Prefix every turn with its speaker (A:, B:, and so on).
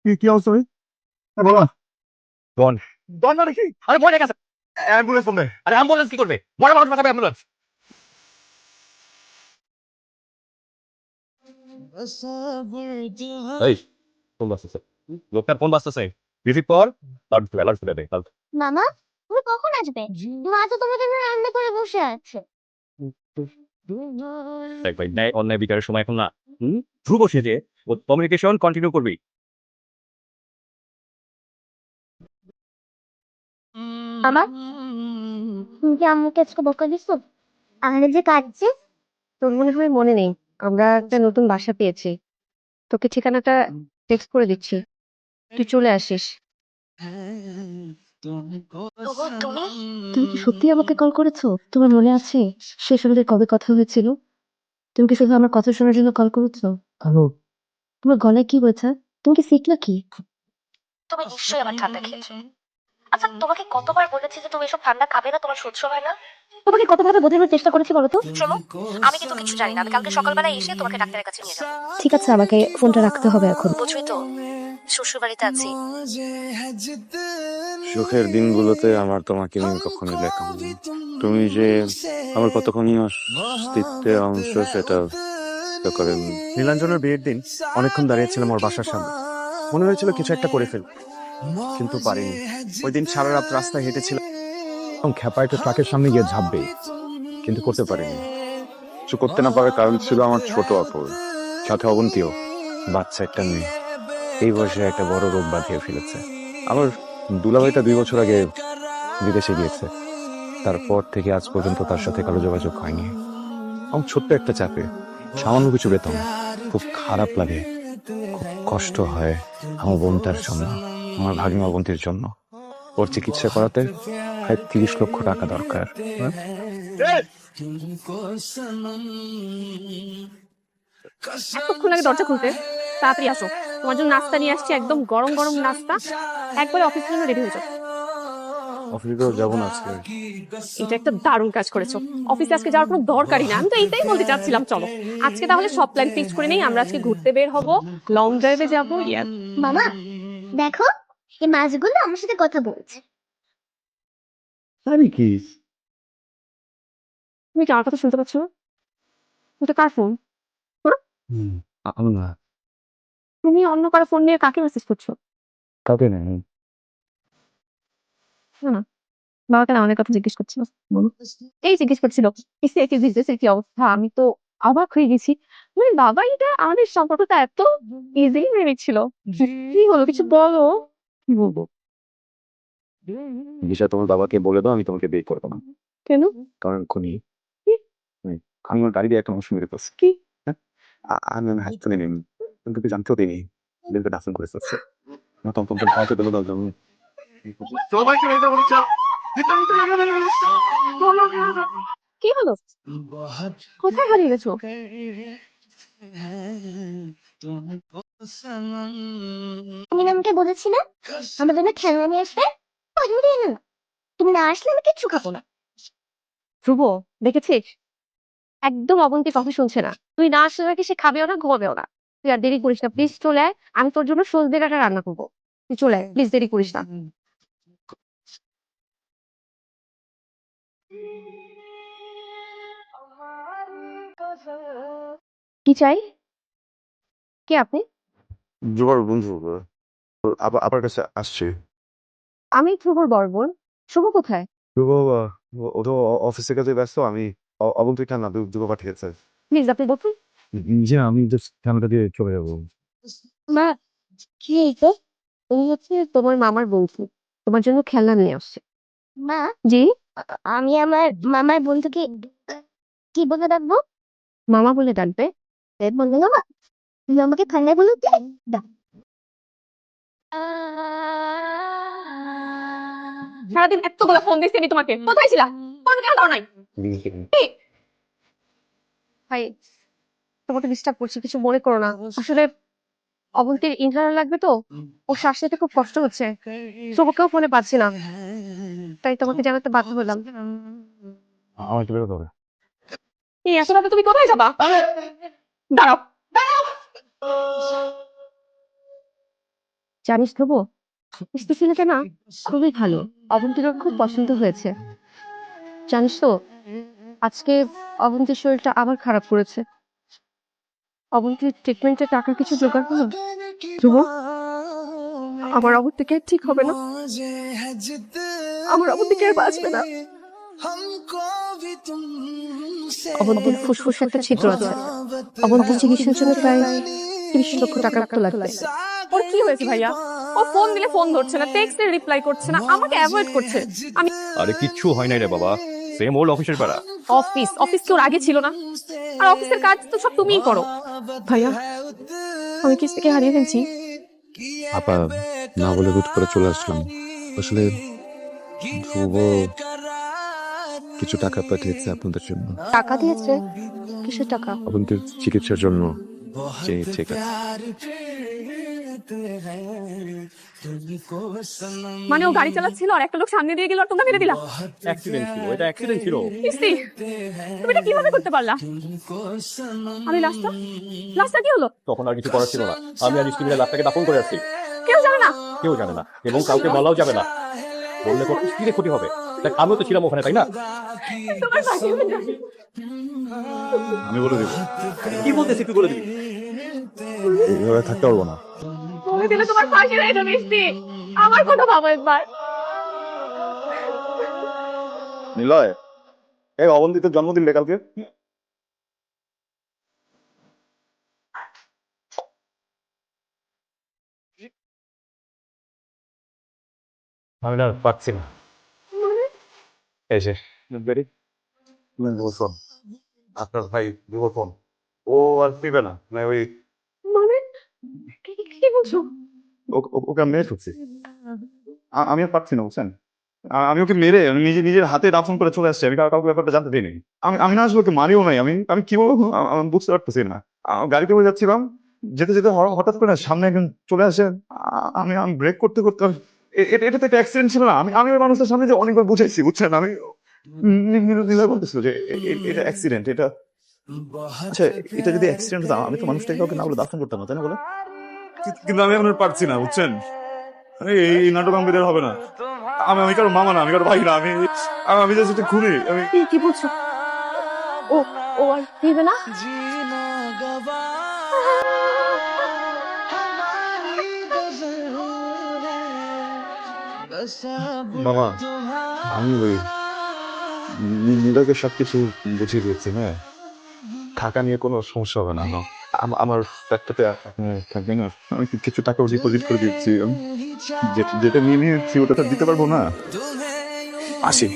A: এই কি অবস্থা ভাই? হ্যাঁ, বলো না। ডন ডন মানে কি? আরে মরে গেছে। অ্যাম্বুলেন্স ফোন দে। আরে অ্যাম্বুলেন্স কি করবে? মরা মানুষ পাঠাবে অ্যাম্বুলেন্স। এই ফোন বাজতেছে। লোকটার ফোন বাজতেছে। রিসিভ কর। লাউড স্পিকারে দে।
B: মামা, তুমি কখন আসবে? মা তো তোমার জন্য রান্না করে বসে আছে।
A: দেখ ভাই, ন্যায় অন্যায় বিচারের সময় এখন না। ধ্রুব সেজে ও কমিউনিকেশন কন্টিনিউ করবি।
B: মামা, তুমি কি আম্মুকে আজকে বকা দিছো? আমাদের যে কাঁদছে।
C: তোর মনে হয় মনে নেই, আমরা একটা নতুন বাসা পেয়েছি। তোকে ঠিকানাটা টেক্সট করে দিচ্ছি, তুই চলে আসিস।
B: ওগো, তুমি
C: তুমি কি সত্যি আমাকে কল করেছো? তোমার মনে আছে শেষ আমাদের কবে কথা হয়েছিল? তুমি কি শুধু আমার কথা শোনার জন্য কল করেছো? হ্যালো, তোমার গলায় কি হয়েছে? তুমি কি সিক নাকি?
B: তুমি নিশ্চয়ই আমার ঠান্ডা খেয়েছো। আচ্ছা, তোমাকে কতবার বলেছি যে তুমি এসব ঠান্ডা খাবে না, তোমার সহ্য হয় না?
C: তোমাকে কতভাবে বোঝানোর চেষ্টা করেছি বলো তো?
B: শোনো, আমি কিন্তু কিছু জানি না। আমি কালকে সকালবেলা এসে তোমাকে ডাক্তারের কাছে নিয়ে যাবো।
C: ঠিক আছে, আমাকে ফোনটা রাখতে হবে এখন।
B: বুঝবি তো, শ্বশুর বাড়িতে আছি।
D: সুখের দিনগুলোতে আমার তোমাকে নিয়ে কখনোই দেখা হয়নি। তুমি যে আমার কতখানি অস্তিত্বের অংশ সেটা তো করেন।
A: নীলাঞ্জনের বিয়ের দিন অনেকক্ষণ দাঁড়িয়েছিলাম ওর বাসার সামনে। মনে হয়েছিল কিছু একটা করে ফেলব, কিন্তু পারিনি। ওই দিন সারা রাত রাস্তায় হেঁটেছিলাম এবং খেপা একটা ট্রাকের সামনে গিয়ে ঝাঁপবে, কিন্তু করতে পারিনি।
D: কিছু করতে না পারার কারণ ছিল আমার ছোট অপর, সাথে অবন্তীও, বাচ্চা একটা মেয়ে। এই বয়সে একটা বড় রোগ বাঁধিয়ে ফেলেছে। আমার দুলাভাইটা 2 বছর আগে বিদেশে গিয়েছে। তারপর থেকে আজ পর্যন্ত তার সাথে কারো যোগাযোগ হয়নি। আমার ছোট্ট একটা চাপে সামান্য কিছু বেতন, খুব খারাপ লাগে, খুব কষ্ট হয় আমার বোনটার জন্য, আমার ভাগিমা বোনটির জন্য। ওর চিকিৎসা করাতে প্রায় 30 লক্ষ টাকা দরকার। হ্যাঁ?
E: এতক্ষণ লাগে দরজা খুলতে? তাড়াতাড়ি আসো, তোমার জন্য নাস্তা নিয়ে আসছি, একদম গরম গরম নাস্তা। একবারে অফিসের জন্য রেডি হয়ে যাও।
D: অফিসে তো যাবো না আজকে।
E: এটা একটা দারুণ কাজ করেছো। অফিসে আজকে যাওয়ার কোনো দরকারই না, আমি তো এইটাই বলতে চাচ্ছিলাম। চলো আজকে তাহলে সব প্ল্যান ফিক্স করে নেই, আমরা আজকে ঘুরতে বের হব, লং ড্রাইভে যাবো। ইয়াস।
B: মামা, দেখো, এই মাছগুলো আমার সাথে কথা বলছে।
A: আরে কি?
E: তুমি কি আমার কথা শুনতে পাচ্ছ না? এটা কার ফোন? হ্যাঁ?
D: আমি না,
E: তুমি অন্য কারো ফোন নিয়ে কাকে মেসেজ করছো?
D: কাউকে নেই।
E: না না, বাবাকে না অনেক কথা জিজ্ঞেস করছিল। বলো। এই জিজ্ঞেস করছিল কি বিজনেসের কি অবস্থা। আমি তো অবাক হয়ে গেছি, মানে বাবা এটা আমাদের সম্পর্কটা এত ইজিলি মেনে নিচ্ছিল। কি হলো, কিছু বলো। কি বলবো?
D: দিশা, তোমার বাবাকে বলে দাও আমি তোমাকে বিয়ে করবো না।
E: কেন?
D: কারণ খুনি।
E: কি?
D: আমি আমার গাড়ি দিয়ে একটা মানুষ মেরে ফেলছি।
E: কি?
D: হ্যাঁ? আমি হাত তুলে নিই, কিন্তু জানতেও দিইনি। দিনকে দাফন করে ফেলছে। না তখন খাওয়াতে দিল দাও যেমন।
A: সবাইকে এটা বলছো।
E: কি হলো? কোথায় হারিয়ে গেছো?
B: তুমি না আমাকে বলেছিলে আমার জন্য খেলনা নিয়ে আসবে? তুমি দিয়ে এলো না। তুমি না আসলে আমি কিচ্ছু খাবো না।
E: ধ্রুব, দেখেছিস, একদম অবন্তি কথা শুনছে না। তুই না আসলে নাকি সে খাবেও না, ঘুমাবেও না। তুই আর দেরি করিস না, প্লিজ চলে আয়। আমি তোর জন্য সজনে ডাঁটা রান্না করবো। তুই চলে আয় প্লিজ, দেরি করিস না। কি চাই? কে আপনি?
D: জোবার বন্ধু, আবার আবার কাছে আসছে।
E: আমি ধ্রুবর বড় বোন। শুভ কোথায়?
D: ধ্রুব, ও তো অফিসের কাজে ব্যস্ত। আমি অবন্তীর খেলনা ধ্রুব পাঠিয়েছে।
E: প্লিজ আপনি বলুন।
D: জি না, আমি জাস্ট খেলনাটা দিয়ে চলে যাবো।
E: মা, কি এইটা? উনি হচ্ছে তোমার মামার বন্ধু, তোমার জন্য খেলনা নিয়ে আসছে।
B: মা,
E: জি?
B: আমি আমার মামার বন্ধুকে কি বলে ডাকবো?
E: মামা বলে ডাকবে?
B: বললো মামা, তুমি আমাকে ঠান্ডা বলে দাও।
E: সারাদিন এতগুলো ফোন দিচ্ছি আমি তোমাকে, কোথায় ছিলা? কোনো খেয়াল দাও নাই? কি? ভাই, তোমাকে ডিস্টার্ব করছি, কিছু মনে করো না। আসলে অবন্তীর ইন্টারনাল লাগবে তো, ও শ্বাস নিতে খুব কষ্ট হচ্ছে। শুভকেও ফোনে পাচ্ছি না, তাই তোমাকে জানাতে বাধ্য হলাম।
D: আমার একটু বেরোতে হবে।
E: এই এত রাতে তুমি কোথায় যাবা? দাঁড়াও।
C: জানিস ধ্রুব, মিষ্টি ছেলেটা না খুবই ভালো, অবন্তীর ওর খুব পছন্দ হয়েছে। জানিস তো, আজকে অবন্তীর শরীরটা আবার খারাপ করেছে। অবন্তীর ট্রিটমেন্টের টাকা কিছু জোগাড় হলো?
E: ধ্রুব, আমার অবন্তী কি আর ঠিক হবে না? আমার অবন্তী কি আর বাঁচবে না?
C: অবন্তীর ফুসফুসে একটা ছিদ্র আছে। অবন্তীর চিকিৎসার জন্য প্রায় 30 লক্ষ টাকার মতো লাগবে।
E: ওর কি হয়েছে ভাইয়া? ও ফোন দিলে ফোন ধরছে না, টেক্সটে রিপ্লাই করছে না, আমাকে অ্যাভয়েড করছে। আমি
A: আরে কিচ্ছু হয় নাই রে বাবা, সেম ওল্ড অফিসের পাড়া।
E: অফিস কি ওর আগে ছিল না? আর অফিসের কাজ তো সব তুমিই করো। ভাইয়া, আমি কিস থেকে হারিয়ে ফেলছি।
D: আপা না বলে হুট করে চলে আসলাম। আসলে ধ্রুব কিছু টাকা পাঠিয়েছে আপনাদের জন্য।
C: টাকা দিয়েছে? কিসের টাকা?
D: আপনাদের চিকিৎসার জন্য। ঠিক আছে।
E: মানে ও গাড়ি চালাচ্ছিল আর একটা লোক সামনে দিয়ে গেল আর তোমরা মেরে দিলা?
A: অ্যাক্সিডেন্ট ছিল, এটা অ্যাক্সিডেন্ট ছিল।
E: ইস্তি, তুমি এটা কিভাবে করতে পারলা? আমি লাস্টটা কি হলো?
A: তখন আর কিছু করার ছিল না, আমি আর স্টিভের লাশটাকে দাফন করে আসছি।
E: কেউ জানে না?
A: কেউ জানে না এবং কাউকে বলাও যাবে না, বললে কত স্ত্রীরে ক্ষতি হবে। দেখ আমিও তো ছিলাম ওখানে, তাই না?
E: তোমার বাকি হবে না।
D: আমি বলে দেবো,
A: কি বলতেছি তুই বলে দিবি?
D: এইভাবে থাকতে পারবো না।
E: বলে দিলে তোমার ফাঁসি হয়ে যাবে ইস্তি। আমার কথা ভাবো একবার।
D: নিলয়, এই অবন্তিতের জন্মদিন রে কালকে। আমি না পারছি না। এই যে বেরি ফোন, আপনার ভাই ভিভোর ফোন, ও আর পিবে না। মানে ওই
E: মানে কি বলছো?
D: ওকে আমি মেরে ফেলছি। আমি আর পারছি না, বুঝছেন? আমি ওকে মেরে নিজের হাতে দাফন করে চলে আসছি। আমি কাউকে ব্যাপারটা জানতে দিইনি। আমি না আসলে ওকে মারিও নাই। আমি কি বলবো আমি বুঝতে পারতেছি না। গাড়িতে বসে যাচ্ছিলাম, যেতে যেতে হঠাৎ করে না সামনে একজন চলে আসে। আমি ব্রেক করতে করতে এটা তো একটা অ্যাক্সিডেন্ট ছিল না। আমি ওই মানুষের সামনে যে অনেকবার বুঝাইছি, বুঝছেন? আমি নীলা বলতেছিল যে এটা অ্যাক্সিডেন্ট। এটা আচ্ছা, এটা যদি অ্যাক্সিডেন্ট হতো আমি তো মানুষটাকে কাউকে না বলে দাফন করতাম না, তাই না বলে? কিন্তু আমি এখন আর পারছি না, বুঝছেন? এই নাটক আমি বের হবে না। আমি কারো মামা না, আমি কারো ভাই না। আমি জাস্ট একটা খুনি।
E: কি বলছো? ও ও আর ফিরবে না?
D: মামা, আমি ওই নীলাকে সবকিছু বুঝিয়ে দিয়েছি। হ্যাঁ, টাকা নিয়ে কোনো সমস্যা হবে না। আমার ফ্ল্যাটটাতে থাকবে না। আমি কিছু টাকা ডিপোজিট করে দিচ্ছি। যেটা নিয়ে নিয়েছি ওটা তো দিতে পারবো না। আসি।